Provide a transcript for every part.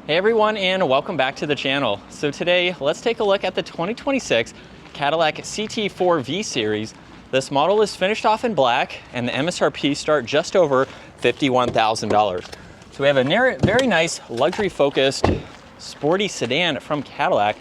Hey everyone, and welcome back to the channel. So today, let's take a look at the 2026 Cadillac CT4 V Series. This model is finished off in black, and the MSRP start just over $51,000. So we have a very nice luxury-focused sporty sedan from Cadillac,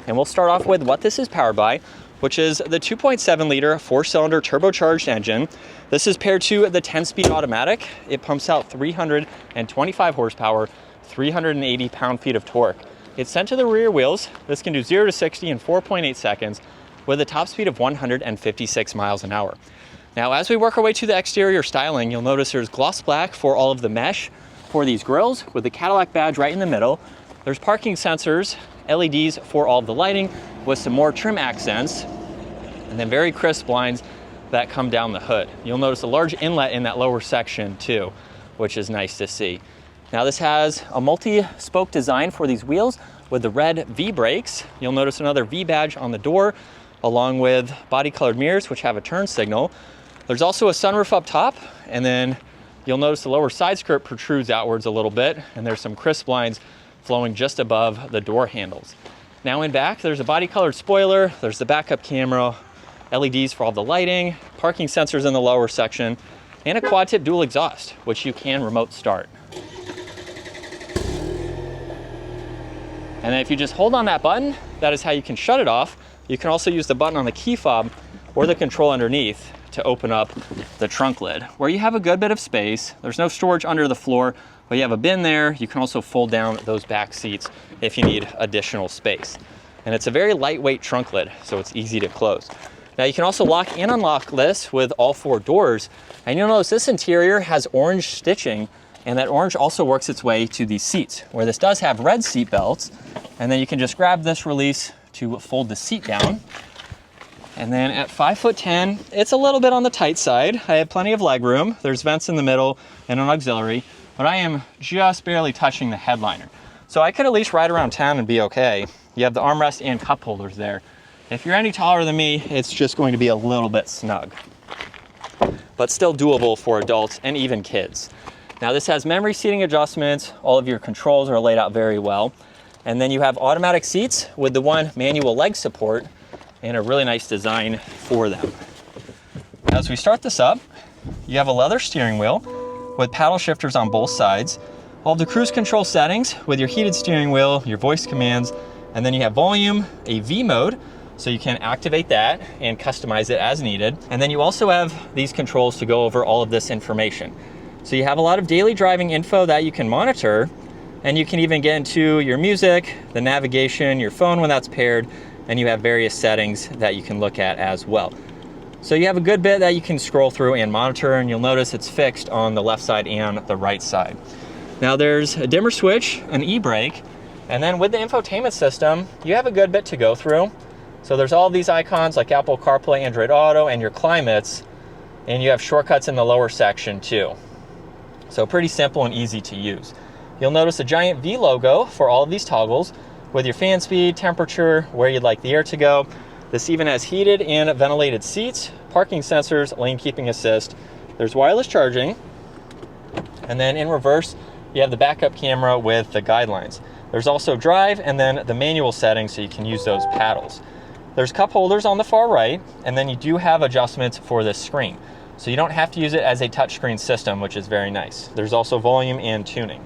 and we'll start off with what this is powered by, which is the 2.7-liter four-cylinder turbocharged engine. This is paired to the 10-speed automatic. It pumps out 325 horsepower, 380 pound-feet of torque. It's sent to the rear wheels. This can do 0 to 60 in 4.8 seconds with a top speed of 156 miles an hour. Now, as we work our way to the exterior styling, you'll notice there's gloss black for all of the mesh for these grills with the Cadillac badge right in the middle. There's parking sensors, LEDs for all of the lighting with some more trim accents, and then very crisp blinds that come down the hood. You'll notice a large inlet in that lower section too, which is nice to see. Now this has a multi-spoke design for these wheels with the red V brakes. You'll notice another V badge on the door, along with body-colored mirrors, which have a turn signal. There's also a sunroof up top, and then you'll notice the lower side skirt protrudes outwards a little bit, and there's some crisp lines flowing just above the door handles. Now in back, there's a body-colored spoiler, there's the backup camera, LEDs for all the lighting, parking sensors in the lower section, and a quad-tip dual exhaust, which you can remote start. And then if you just hold on that button, that is how you can shut it off. You can also use the button on the key fob or the control underneath to open up the trunk lid, where you have a good bit of space. There's no storage under the floor, but you have a bin there. You can also fold down those back seats if you need additional space. And it's a very lightweight trunk lid, so it's easy to close. Now you can also lock and unlock this with all four doors. And you'll notice this interior has orange stitching, and that orange also works its way to these seats, where this does have red seat belts. And then you can just grab this release to fold the seat down. And then at 5'10", it's a little bit on the tight side. I have plenty of leg room. There's vents in the middle and an auxiliary, but I am just barely touching the headliner. So I could at least ride around town and be okay. You have the armrest and cup holders there. If you're any taller than me, it's just going to be a little bit snug, but still doable for adults and even kids. Now this has memory seating adjustments. All of your controls are laid out very well. And then you have automatic seats with the one manual leg support and a really nice design for them. As we start this up, you have a leather steering wheel with paddle shifters on both sides, all the cruise control settings with your heated steering wheel, your voice commands, and then you have volume, a V mode, so you can activate that and customize it as needed. And then you also have these controls to go over all of this information. So you have a lot of daily driving info that you can monitor, and you can even get into your music, the navigation, your phone when that's paired, and you have various settings that you can look at as well. So you have a good bit that you can scroll through and monitor, and you'll notice it's fixed on the left side and the right side. Now there's a dimmer switch, an e-brake, and then with the infotainment system, you have a good bit to go through. So there's all these icons like Apple CarPlay, Android Auto, and your climates, and you have shortcuts in the lower section too. So pretty simple and easy to use. You'll notice a giant V logo for all of these toggles with your fan speed, temperature, where you'd like the air to go. This even has heated and ventilated seats, parking sensors, lane keeping assist. There's wireless charging. And then in reverse, you have the backup camera with the guidelines. There's also drive and then the manual settings, so you can use those paddles. There's cup holders on the far right, and then you do have adjustments for this screen. So you don't have to use it as a touchscreen system, which is very nice. There's also volume and tuning.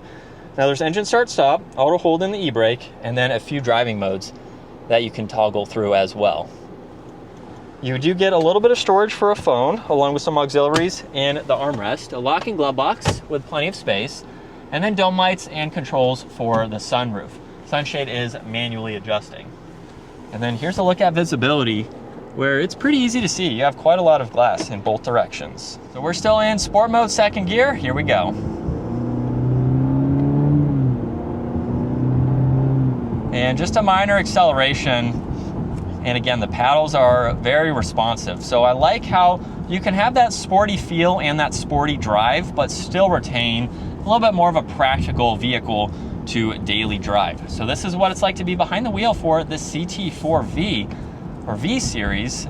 Now there's engine start stop, auto hold in the e-brake, and then a few driving modes that you can toggle through as well. You do get a little bit of storage for a phone, along with some auxiliaries and the armrest, a lock and glove box with plenty of space, and then dome lights and controls for the sunroof. Sunshade is manually adjusting. And then here's a look at visibility, where it's pretty easy to see. You have quite a lot of glass in both directions. So we're still in sport mode, second gear. Here we go. And just a minor acceleration, and again, the paddles are very responsive. So I like how you can have that sporty feel and that sporty drive, but still retain a little bit more of a practical vehicle to daily drive. So this is what it's like to be behind the wheel for the CT4 V or V Series.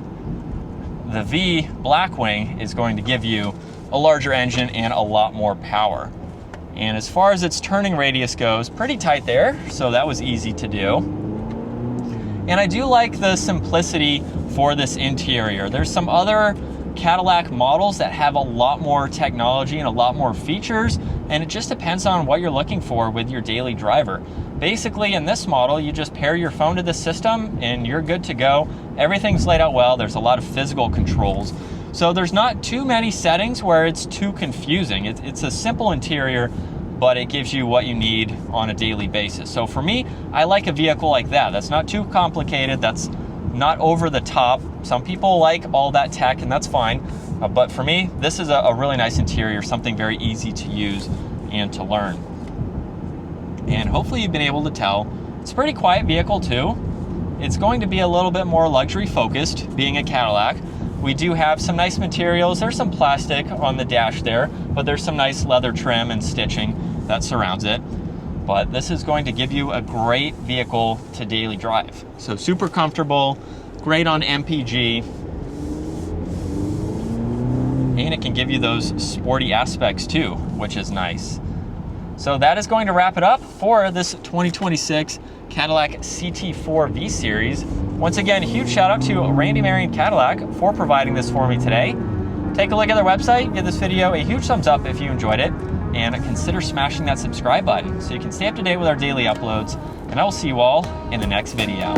The V Blackwing is going to give you a larger engine and a lot more power. And as far as its turning radius goes, pretty tight there, so that was easy to do. And I do like the simplicity for this interior. There's some other Cadillac models that have a lot more technology and a lot more features, and it just depends on what you're looking for with your daily driver. Basically, in this model, you just pair your phone to the system and you're good to go. Everything's laid out well. There's a lot of physical controls. So there's not too many settings where it's too confusing. It's a simple interior, but it gives you what you need on a daily basis. So for me, I like a vehicle like that. That's not too complicated. That's not over the top. Some people like all that tech, and that's fine. But for me, this is a really nice interior, something very easy to use and to learn. And hopefully you've been able to tell, it's a pretty quiet vehicle too. It's going to be a little bit more luxury focused, being a Cadillac. We do have some nice materials. There's some plastic on the dash there, but there's some nice leather trim and stitching that surrounds it. But this is going to give you a great vehicle to daily drive. So super comfortable, great on MPG, and it can give you those sporty aspects too, which is nice. So that is going to wrap it up for this 2026 Cadillac CT4 V Series. Once again, huge shout out to Randy Marion Cadillac for providing this for me today. Take a look at their website, give this video a huge thumbs up if you enjoyed it, and consider smashing that subscribe button so you can stay up to date with our daily uploads. And I will see you all in the next video.